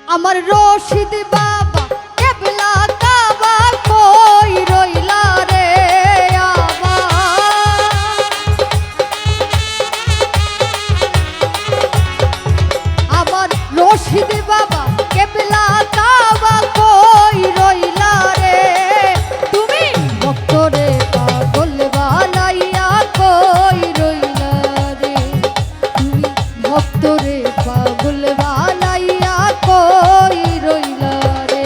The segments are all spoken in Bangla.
আমার রশিদ বাবা কেবলা কাবা কই রইলা রে আমার রশিদ বাবা কেবলা কাবা কই রইলা রে তুমি ভক্তরে পাগল বানাইয়া কই রইলা রে তুমি ভক্তরে পাগল বানাইয়া কই রইলা রে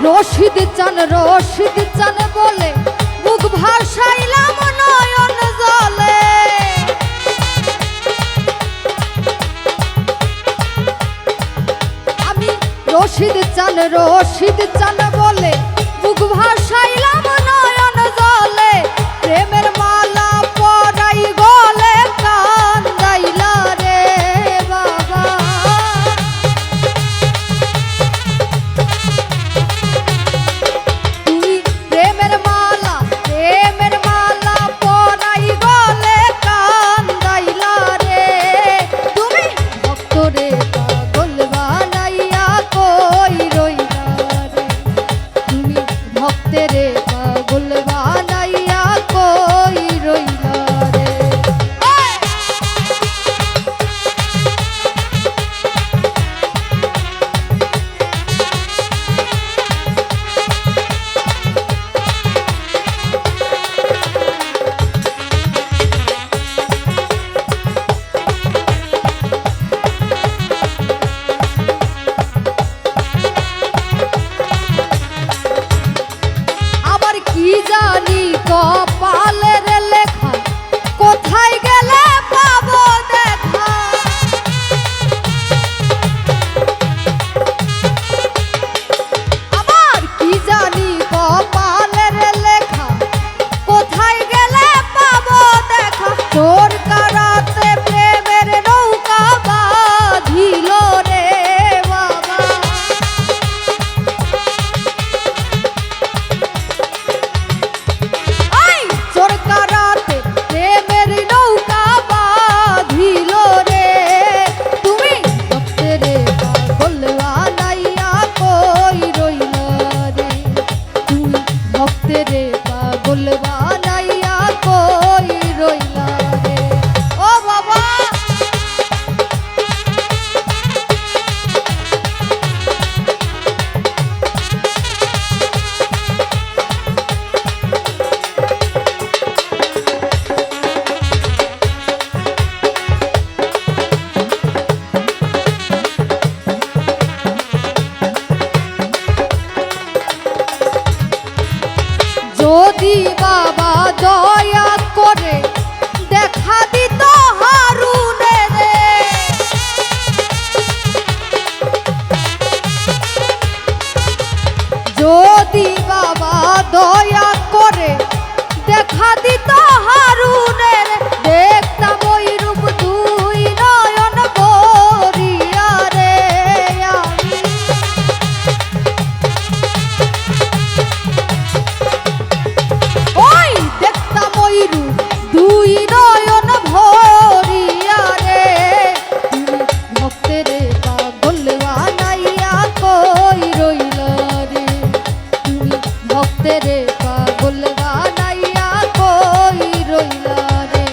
রশিদ চান বলে মুখ ভাসাইলাম নয়ন জলে আমি রশিদ চান বলে মুখ ভাসাইলাম নয়ন জলে প্রেমের মালা পরাই গলে কান্দাইলা রে বাবা প্রেমের মালা পরাই গলে কান্দাইলা রে তুমি ভক্তরে পাগল বানাইয়া কই রইলা রে তুমি ভক্তেরে পাগল বানাইয়া কই রইলা রে কি জানি কপালের লেখা কোথায় গেলে পাবো দেখা আমার কি জানি কপালের লেখা কোথায় গেলে পাবো দেখা তোর কারাতে প্রেমের নৌকা বাঁধিল রে বাবা কারাতে প্রেমের নৌকা বাঁধিল রে তুমি ভক্তেরে পাগল বানাইয়া কই রইলা রে তুমি ভক্তেরে পাগল বানাইয়া কই রইলা রে ও বাবা যদি বাবা দয়া করে দেখা দিত হারুনে রে যদি বাবা দয়া করে দেখা দিত হারুনে রে দেখতাম ওই রূপ দুই নয়ন ভরিয়া রে আমি দেখতাম ওই রূপ দুই নয়ন ভরিয়া রে তুমি ভক্তেরে পাগল বানাইয়া কই রইলা রে তুমি ভক্তেরে পাগল বানাইয়া কই রইলা রে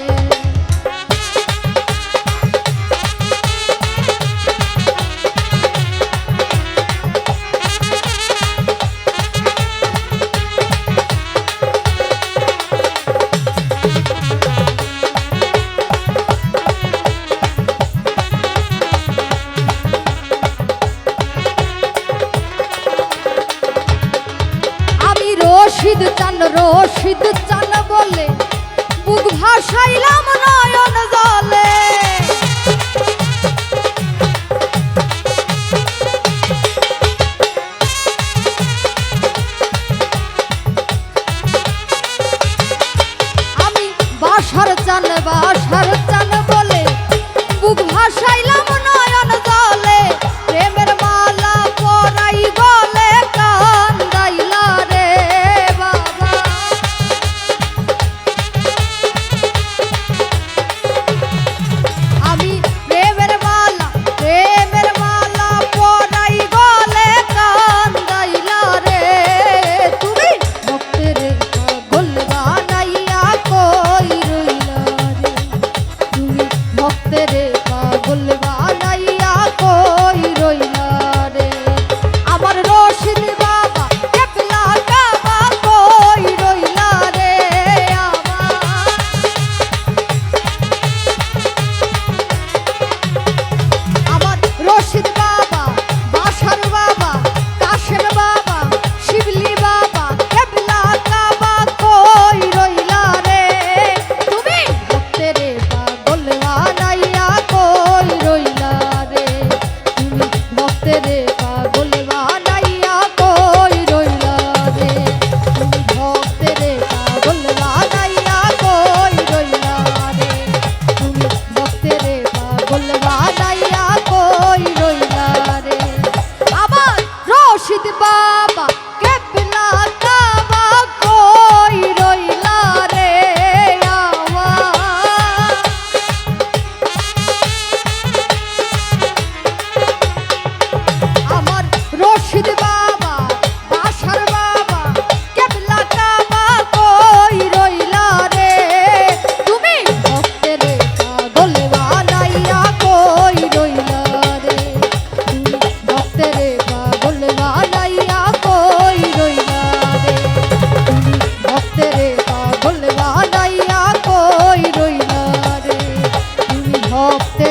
রশিদ চান বলে বুক ভাসাইলাম নয়ন জলে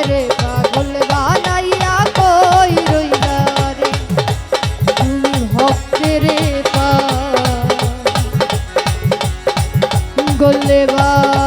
রে পাগল বানাইয়া কই রইলা রে তুমি ভক্তের পাগল বানাইয়া